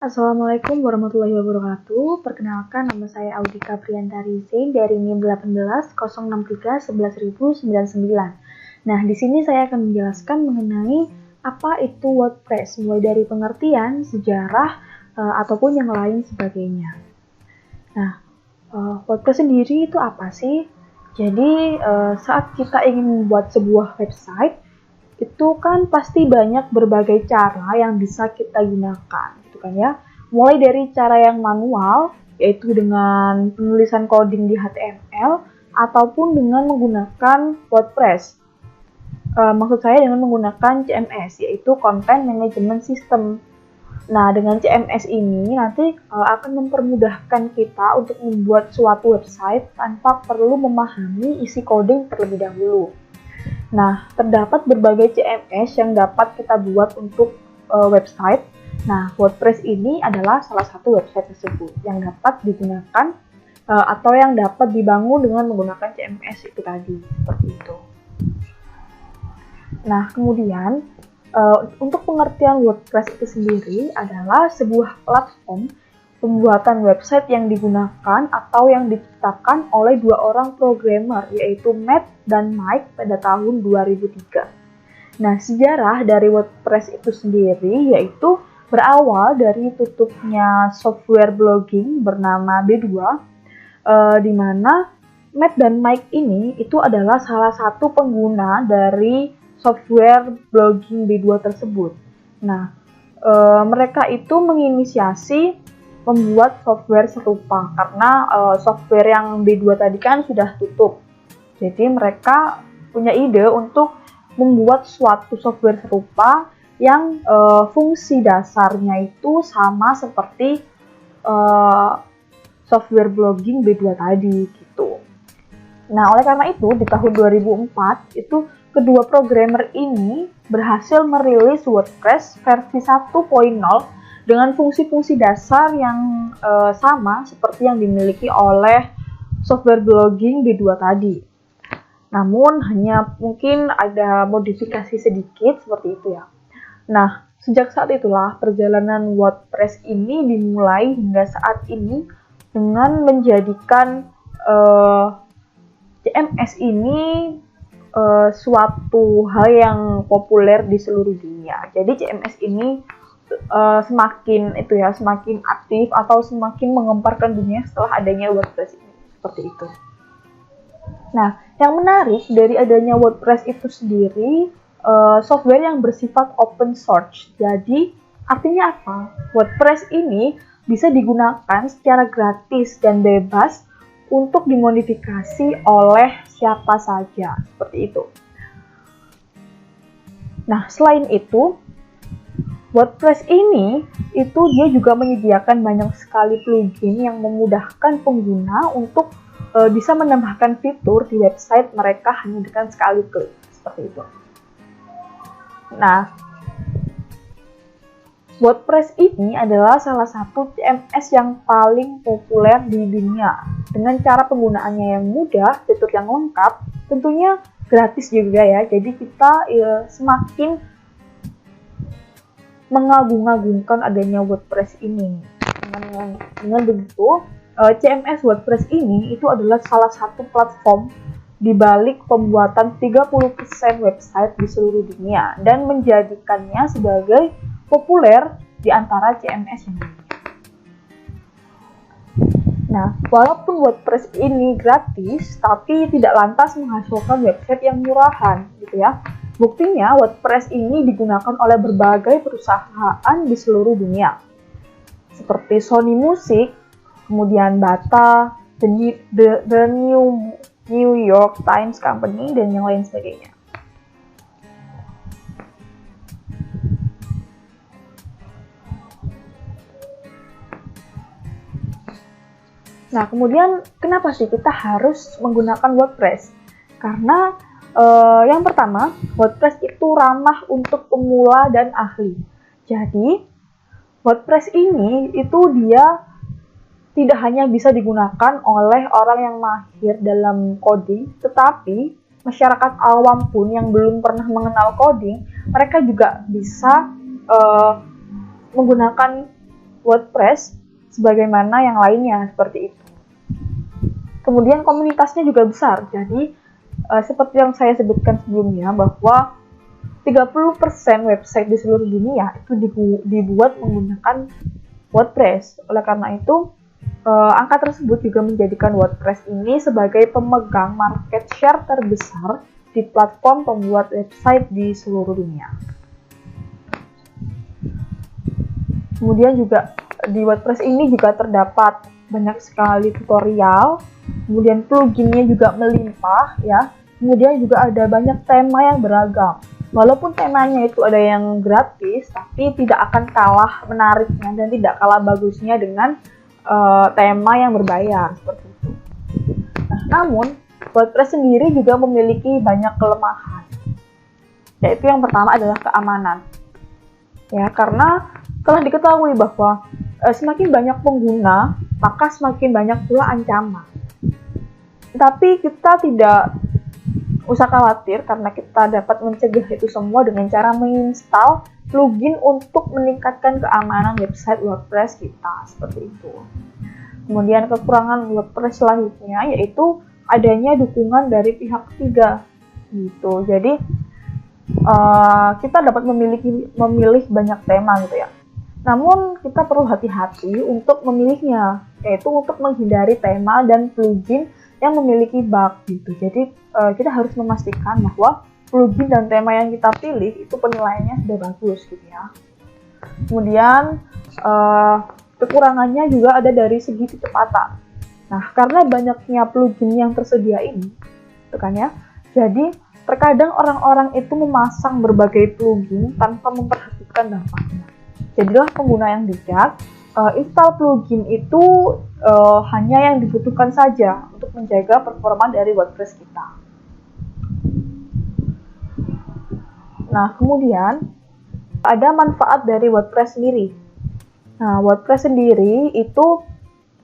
Assalamualaikum warahmatullahi wabarakatuh. Perkenalkan, nama saya Audika Priantari Zain dari NIM 180631199. Nah, di sini saya akan menjelaskan mengenai apa itu WordPress, mulai dari pengertian, sejarah, ataupun yang lain sebagainya. Nah, WordPress sendiri itu apa sih? Jadi, saat kita ingin membuat sebuah website, itu kan pasti banyak berbagai cara yang bisa kita gunakan, gitu kan ya. Mulai dari cara yang manual, yaitu dengan penulisan coding di HTML, ataupun dengan menggunakan WordPress. Maksud saya dengan menggunakan CMS, yaitu Content Management System. Nah, dengan CMS ini nanti akan mempermudahkan kita untuk membuat suatu website tanpa perlu memahami isi coding terlebih dahulu. Nah, terdapat berbagai CMS yang dapat kita buat untuk website. Nah, WordPress ini adalah salah satu website tersebut yang dapat digunakan atau yang dapat dibangun dengan menggunakan CMS itu tadi, seperti itu. Nah, kemudian untuk pengertian WordPress itu sendiri adalah sebuah platform pembuatan website yang digunakan atau yang diciptakan oleh dua orang programmer, yaitu Matt dan Mike pada tahun 2003. Nah, sejarah dari WordPress itu sendiri yaitu berawal dari tutupnya software blogging bernama B2, di mana Matt dan Mike ini itu adalah salah satu pengguna dari software blogging B2 tersebut. Nah, mereka itu menginisiasi membuat software serupa karena software yang B2 tadi kan sudah tutup. Jadi mereka punya ide untuk membuat suatu software serupa yang fungsi dasarnya itu sama seperti software blogging B2 tadi gitu. Nah, oleh karena itu di tahun 2004 itu kedua programmer ini berhasil merilis WordPress versi 1.0 dengan fungsi-fungsi dasar yang sama seperti yang dimiliki oleh software blogging B2 tadi. Namun hanya mungkin ada modifikasi sedikit seperti itu ya. Nah, sejak saat itulah perjalanan WordPress ini dimulai hingga saat ini dengan menjadikan CMS ini suatu hal yang populer di seluruh dunia. Jadi CMS ini semakin aktif atau semakin mengemparkan dunia setelah adanya WordPress ini, seperti itu. Nah, yang menarik dari adanya WordPress itu sendiri, software yang bersifat open source. Jadi, artinya apa? WordPress ini bisa digunakan secara gratis dan bebas untuk dimodifikasi oleh siapa saja, seperti itu. Nah, selain itu, WordPress ini itu dia juga menyediakan banyak sekali plugin yang memudahkan pengguna untuk bisa menambahkan fitur di website mereka hanya dengan sekali klik, seperti itu. Nah, WordPress ini adalah salah satu CMS yang paling populer di dunia. Dengan cara penggunaannya yang mudah, fitur yang lengkap, tentunya gratis juga ya. Jadi kita semakin mengagung-agungkan adanya WordPress ini. Dengan begitu, CMS WordPress ini itu adalah salah satu platform di balik pembuatan 30% website di seluruh dunia dan menjadikannya sebagai populer di antara CMS yang lainnya. Nah, walaupun WordPress ini gratis, tapi tidak lantas menghasilkan website yang murahan, gitu ya. Buktinya, WordPress ini digunakan oleh berbagai perusahaan di seluruh dunia, seperti Sony Music, kemudian Bata, The New York Times Company, dan yang lain sebagainya. Nah, kemudian kenapa sih kita harus menggunakan WordPress? Karena yang pertama, WordPress itu ramah untuk pemula dan ahli. Jadi, WordPress ini itu dia tidak hanya bisa digunakan oleh orang yang mahir dalam coding, tetapi masyarakat awam pun yang belum pernah mengenal coding, mereka juga bisa menggunakan WordPress sebagaimana yang lainnya, seperti itu. Kemudian komunitasnya juga besar, jadi seperti yang saya sebutkan sebelumnya bahwa 30% website di seluruh dunia itu dibuat menggunakan WordPress. Oleh karena itu, angka tersebut juga menjadikan WordPress ini sebagai pemegang market share terbesar di platform pembuat website di seluruh dunia. Kemudian juga di WordPress ini juga terdapat banyak sekali tutorial, kemudian pluginnya juga melimpah ya. Kemudian juga ada banyak tema yang beragam. Walaupun temanya itu ada yang gratis, tapi tidak akan kalah menariknya dan tidak kalah bagusnya dengan tema yang berbayar seperti itu. Nah, namun WordPress sendiri juga memiliki banyak kelemahan. Yaitu yang pertama adalah keamanan. Ya, karena telah diketahui bahwa semakin banyak pengguna, maka semakin banyak pula ancaman. Tapi kita tidak usah khawatir karena kita dapat mencegah itu semua dengan cara menginstal plugin untuk meningkatkan keamanan website WordPress kita, seperti itu. Kemudian kekurangan WordPress selanjutnya yaitu adanya dukungan dari pihak ketiga gitu. Jadi kita dapat memilih banyak tema gitu ya. Namun kita perlu hati-hati untuk memilihnya, yaitu untuk menghindari tema dan plugin yang memiliki bug gitu. Jadi kita harus memastikan bahwa plugin dan tema yang kita pilih itu penilaiannya sudah bagus gitu ya. Kemudian kekurangannya juga ada dari segi kecepatan. Nah, karena banyaknya plugin yang tersedia ini, itu kan ya. Jadi terkadang orang-orang itu memasang berbagai plugin tanpa memperhatikan dampaknya. Jadilah pengguna yang bijak. Install plugin itu hanya yang dibutuhkan saja untuk menjaga performa dari WordPress kita. Nah, kemudian ada manfaat dari WordPress sendiri. Nah, WordPress sendiri itu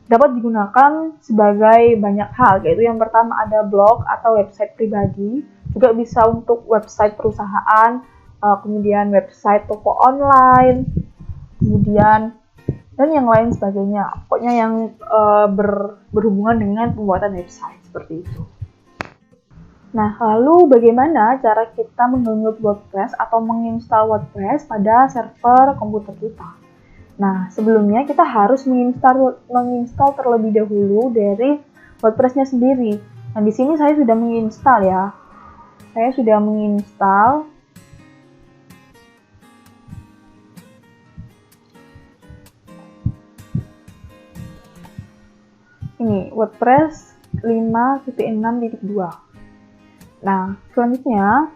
dapat digunakan sebagai banyak hal, yaitu yang pertama ada blog atau website pribadi, juga bisa untuk website perusahaan, kemudian website toko online, kemudian dan yang lain sebagainya. Pokoknya yang berhubungan dengan pembuatan website seperti itu. Nah, lalu bagaimana cara kita mendownload WordPress atau menginstal WordPress pada server komputer kita? Nah, sebelumnya kita harus menginstal terlebih dahulu dari WordPress-nya sendiri. Nah, di sini saya sudah menginstal ya. Saya sudah menginstal. Ini WordPress 5.6.2. Nah, selanjutnya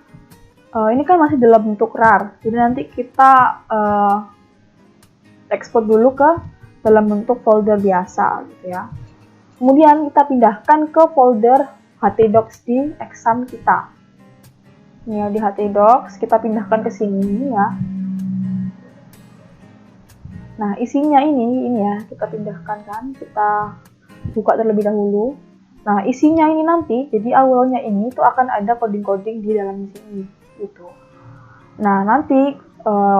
ini kan masih dalam bentuk RAR. Jadi nanti kita ekspor dulu ke dalam bentuk folder biasa gitu ya. Kemudian kita pindahkan ke folder htdocs di exam kita. Ini ya, di htdocs kita pindahkan ke sini ya. Nah, isinya ini ya, kita pindahkan kan, kita buka terlebih dahulu. Nah, isinya ini nanti, jadi awalnya ini tuh akan ada coding-coding di dalam sini gitu. Nah, nanti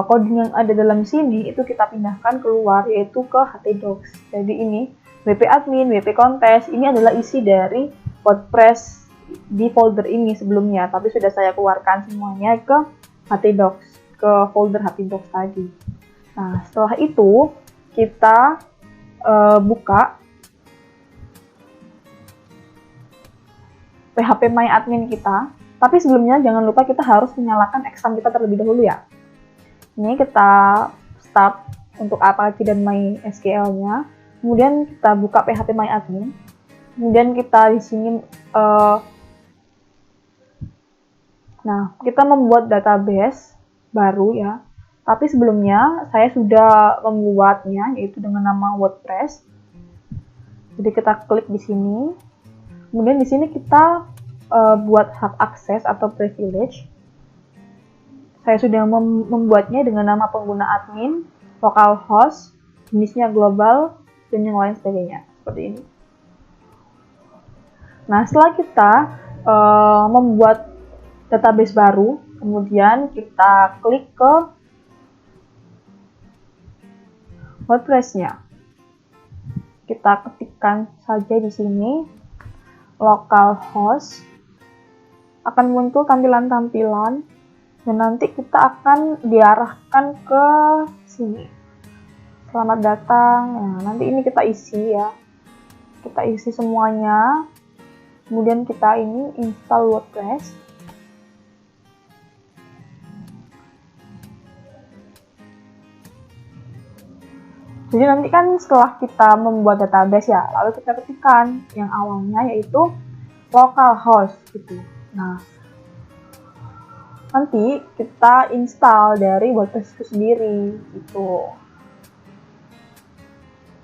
coding yang ada dalam sini itu kita pindahkan keluar, yaitu ke htdocs. Jadi ini wp admin, wp contest, ini adalah isi dari WordPress di folder ini sebelumnya, tapi sudah saya keluarkan semuanya ke htdocs, ke folder htdocs tadi. Nah, setelah itu kita buka phpMyAdmin kita, tapi sebelumnya jangan lupa kita harus menyalakan exam kita terlebih dahulu ya. Ini kita start untuk Apache dan MySQL-nya, kemudian kita buka phpMyAdmin, kemudian kita di sini, nah kita membuat database baru ya. Tapi sebelumnya saya sudah membuatnya, yaitu dengan nama WordPress. Jadi kita klik di sini. Kemudian di sini kita buat hak akses atau privilege. Saya sudah membuatnya dengan nama pengguna admin, localhost, jenisnya global, dan yang lain sebagainya. Seperti ini. Nah, setelah kita membuat database baru, kemudian kita klik ke WordPress-nya. Kita ketikkan saja di sini localhost, akan muncul tampilan-tampilan dan nanti kita akan diarahkan ke sini. Selamat datang. Nah, nanti ini kita isi ya. Kita isi semuanya. Kemudian kita ini install WordPress. Jadi nanti kan setelah kita membuat database ya, lalu kita ketikkan yang awalnya yaitu localhost gitu. Nah, nanti kita install dari WordPress itu sendiri gitu.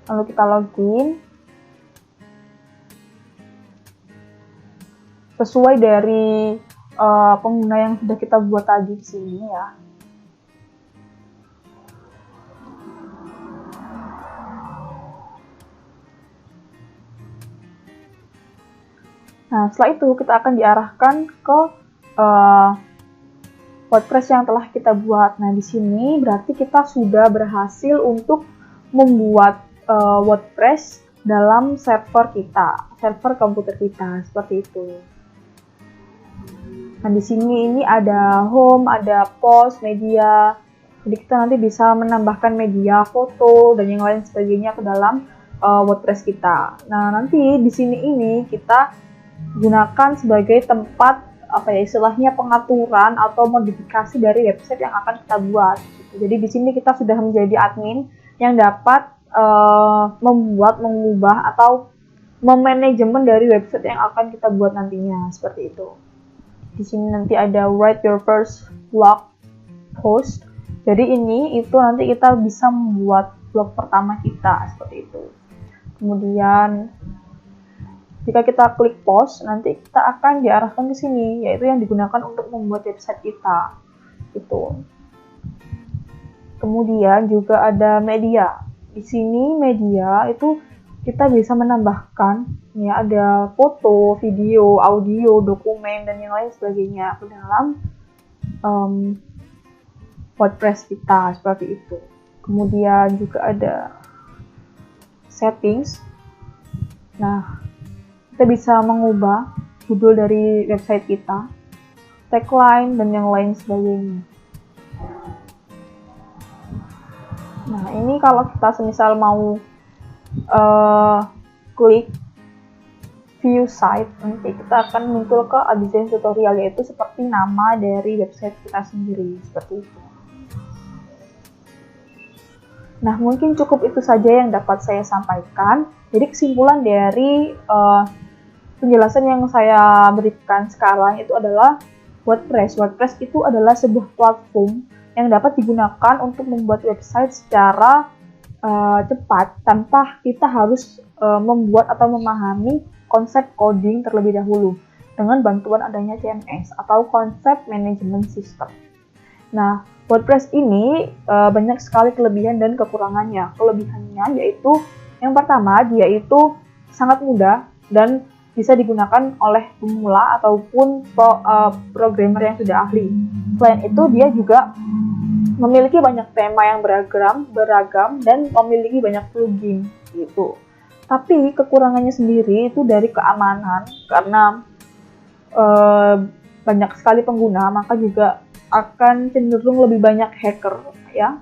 Lalu kita login sesuai dari pengguna yang sudah kita buat tadi di sini ya. Nah, setelah itu kita akan diarahkan ke WordPress yang telah kita buat. Nah, di sini berarti kita sudah berhasil untuk membuat WordPress dalam server kita, server komputer kita, seperti itu. Nah, di sini ini ada home, ada post, media. Jadi kita nanti bisa menambahkan media, foto, dan yang lain sebagainya ke dalam WordPress kita. Nah, nanti di sini ini kita gunakan sebagai tempat istilahnya pengaturan atau modifikasi dari website yang akan kita buat. Jadi di sini kita sudah menjadi admin yang dapat membuat, mengubah atau memanajemen dari website yang akan kita buat nantinya, seperti itu. Di sini nanti ada write your first blog post. Jadi itu nanti kita bisa membuat blog pertama kita, seperti itu. Kemudian jika kita klik post, nanti kita akan diarahkan ke sini, yaitu yang digunakan untuk membuat website kita. Gitu. Kemudian juga ada media. Di sini media itu kita bisa menambahkan, ya ada foto, video, audio, dokumen, dan yang lain sebagainya ke dalam WordPress kita, seperti itu. Kemudian juga ada settings. Nah, kita bisa mengubah judul dari website kita, tagline, dan yang lain sebagainya. Nah, ini kalau kita semisal mau klik view site, nanti kita akan muncul ke desain tutorial, yaitu seperti nama dari website kita sendiri, seperti itu. Nah, mungkin cukup itu saja yang dapat saya sampaikan. Jadi kesimpulan dari penjelasan yang saya berikan sekarang itu adalah WordPress. WordPress itu adalah sebuah platform yang dapat digunakan untuk membuat website secara cepat tanpa kita harus membuat atau memahami konsep coding terlebih dahulu dengan bantuan adanya CMS atau konsep management system. Nah, WordPress ini banyak sekali kelebihan dan kekurangannya. Kelebihannya yaitu yang pertama, dia itu sangat mudah dan bisa digunakan oleh pemula ataupun programmer yang sudah ahli. Selain itu, dia juga memiliki banyak tema yang beragam dan memiliki banyak plugin gitu. Tapi kekurangannya sendiri itu dari keamanan, karena banyak sekali pengguna, maka juga akan cenderung lebih banyak hacker ya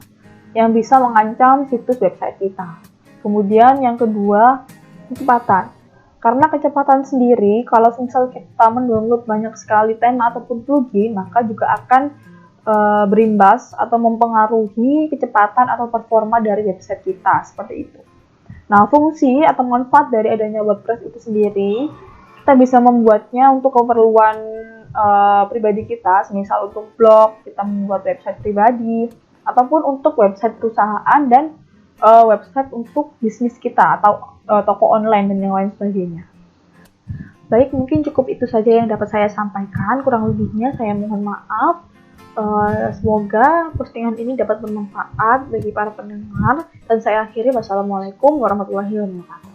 yang bisa mengancam situs website kita. Kemudian yang kedua, kecepatan. Karena kecepatan sendiri, kalau misal kita mendownload banyak sekali tema ataupun plugin, maka juga akan berimbas atau mempengaruhi kecepatan atau performa dari website kita, seperti itu. Nah, fungsi atau manfaat dari adanya WordPress itu sendiri, kita bisa membuatnya untuk keperluan pribadi kita, misal untuk blog, kita membuat website pribadi, ataupun untuk website perusahaan dan website untuk bisnis kita atau toko online dan yang lain sebagainya. Baik, mungkin cukup itu saja yang dapat saya sampaikan. Kurang lebihnya saya mohon maaf. Semoga postingan ini dapat bermanfaat bagi para pendengar. Dan saya akhiri, wassalamualaikum warahmatullahi wabarakatuh.